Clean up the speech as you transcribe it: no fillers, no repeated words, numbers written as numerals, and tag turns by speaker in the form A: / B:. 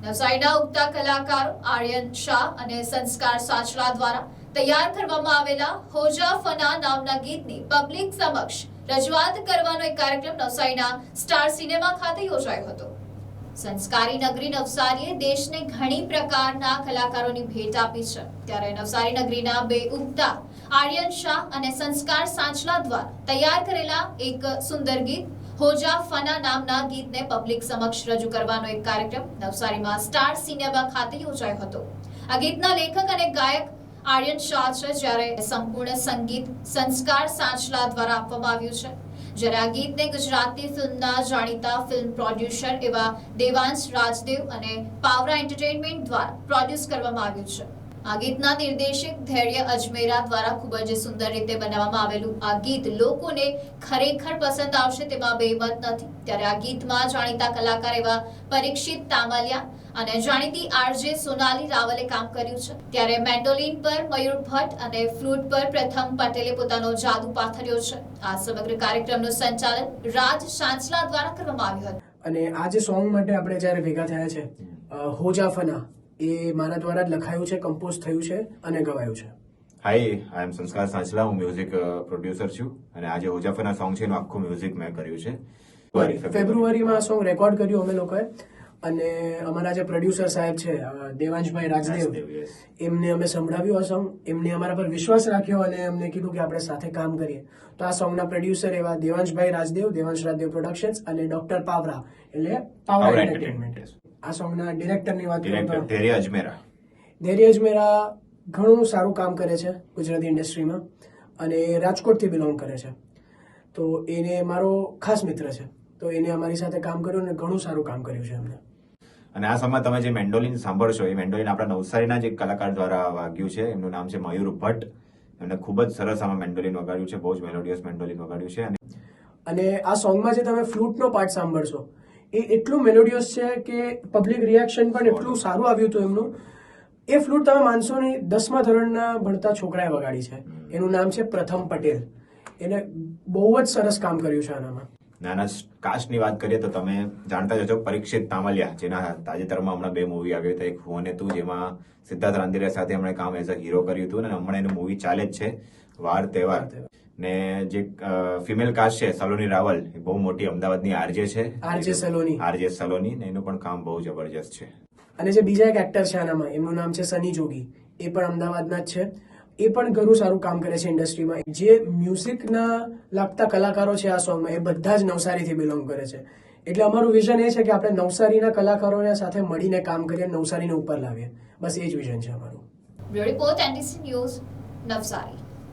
A: નવસારીના ઉગતા કલાકારો આર્યન શાહ અને સંસ્કાર સાચલા દ્વારા તૈયાર કરવામાં આવેલા હોજા ફના નામના ગીતની પબ્લિક સમક્ષ રજૂઆત કરવાનો એક કાર્યક્રમ નવસારીના સ્ટાર સિનેમા ખાતે યોજાયો હતો. સંસ્કારી નગરી નવસારીએ દેશને ઘણી પ્રકારના કલાકારોની ભેટ આપી છે, ત્યારે નવસારી નગરીના બે ઉગતા આર્યન શાહ અને સંસ્કાર સાચલા દ્વારા તૈયાર કરેલા એક સુંદર ગીત હોજા ફના નામના ગીતને પબ્લિક સમક્ષ રજૂ કરવાનો એક કાર્યક્રમ નવસારીમાં સ્ટાર સિનેમા ખાતે યોજાયો હતો. આ ગીતના લેખક અને ગાયક આર્યન શાહ છે, જ્યારે સંપૂર્ણ સંગીત સંસ્કાર સાચલા દ્વારા આપવામાં આવ્યું છે. જ્યારે આ ગીતને ગુજરાતી ફિલ્મના જાણીતા ફિલ્મ પ્રોડ્યુસર એવા દેવાંશ રાજદેવ અને પાવરા એન્ટરટેનમેન્ટ દ્વારા પ્રોડ્યુસ કરવામાં આવ્યું છે. આ ગીતના નિર્દેશક ધૈર્ય અજમેરા દ્વારા ખૂબ જ સુંદર રીતે બનાવવામાં આવેલું આ ગીત લોકોને ખરેખર પસંદ આવશે તેમાં બેમત નથી. ત્યારે આ ગીતમાં જાણીતા કલાકાર એવા પરીક્ષિત તામલિયા અને જાણીતી આરજે સોનાલી રાવલે કામ કર્યું છે. ત્યારે મેન્ડોલિન પર મયુર ભટ્ટ અને ફ્લૂટ પર પ્રથમ પટેલે પોતાનો જાદુ પાથર્યો છે. આ સમગ્ર કાર્યક્રમનું સંચાલન રાજ સાંચલા દ્વારા કરવામાં આવ્યું હતું.
B: અને આ જે સોંગ માટે આપણે જ્યારે ભેગા થયા છે, હોજા ફના, એ મારા દ્વારા જ લખાયું છે, કમ્પોઝ થયું છે અને ગવાયું છે.
C: હાય, આઈ એમ સંસ્કાર સાંચલા. હું મ્યુઝિક પ્રોડ્યુસર છું અને આજે હોજાફના સોંગ છે એનું આખું મ્યુઝિક મેં કર્યું છે.
B: ફેબ્રુઆરીમાં આ સોંગ રેકોર્ડ કર્યું અમે લોકોએ, અને અમારા જે પ્રોડ્યુસર સાહેબ છે દેવાંશભાઈ રાજદેવ, એમને અમે સંભળાવ્યું આ સોંગ. એમને અમારા પર વિશ્વાસ રાખ્યો અને અમને કીધું કે આપણે સાથે કામ કરીએ. તો આ સોંગના પ્રોડ્યુસર એવા દેવાંશભાઈ રાજદેવ, દેવાંશ રાજદેવ પ્રોડક્શન્સ અને ડોક્ટર પાવરા એટલે પાવરા એન્ટરટેનમેન્ટ. આ સોંગના ડિરેક્ટરની વાત કરીએ તો
C: ધૈર્ય અજમેરા.
B: ધૈર્ય અજમેરા ઘણું સારું કામ કરે છે ગુજરાતી ઇન્ડસ્ટ્રીમાં અને રાજકોટથી બિલોંગ કરે છે. તો એને મારો ખાસ મિત્ર છે, તો એને અમારી સાથે કામ કર્યું અને ઘણું સારું કામ કર્યું છે એમને.
C: અને આ સમયમાં તમે જે મેન્ડોલિન સાંભળશો એ મેન્ડોલિન આપણા નવસારીના જ એક કલાકાર દ્વારા વાગ્યું છે. એમનું નામ છે મયુર ભટ્ટ. એમને ખૂબ જ સરસ આમાં મેન્ડોલિન વગાડ્યું છે, બહુ જ મેલોડિયસ મેન્ડોલિન વગાડ્યું છે.
B: અને આ સોંગમાં જે તમે ફ્લૂટનો પાર્ટ સાંભળશો એ એટલું મેલોડિયસ છે કે પબ્લિક રિએક્શન પણ એટલું સારું આવ્યું હતું એમનું. એ ફ્લૂટ તમે માનશો નહીં, 10મા ધોરણના ભણતા છોકરાએ વગાડી છે. એનું નામ છે પ્રથમ પટેલ. એને બહુ જ સરસ કામ કર્યું છે આનામાં.
C: નાના કાસ્ટની વાત કરીએ તો તમે જાણતા જ હશો પરીક્ષિત તામલિયા, જેના તાજેતરમાં હમણાં 2 મૂવી આવ્યા હતા, એક હું અને તું, જેમાં સિદ્ધાર્થ રાંદેરિયા સાથે હમણાં કામ એઝ અ હીરો કર્યું હતું અને હમણાં એનું મૂવી ચાલે જ છે વાર તહેવાર. ને જે ફિમેલ કાસ્ટ છે સલોની રાવલ, એ બહુ મોટી અમદાવાદની આરજે છે, આરજે સલોની, ને એનું પણ કામ બહુ જબરજસ્ત છે.
B: અને જે બીજા એક એક્ટર છે આનામાં, એમનું નામ છે સની જોગી, એ પણ અમદાવાદના જ છે. એ પણ ઘણું સારું કામ કરે છે ઇન્ડસ્ટ્રીમાં. જે મ્યુઝિકના લાગતા કલાકારો છે આ સોંગમાં, એ બધા જ નવસારીથી બિલોંગ કરે છે. એટલે અમારું વિઝન એ છે કે આપણે નવસારીના કલાકારોને સાથે મળીને કામ કરીએ, નવસારીને ઉપર લાવીએ. બસ એ જ વિઝન છે અમારું.
A: Bureau report NDC news, Navsari.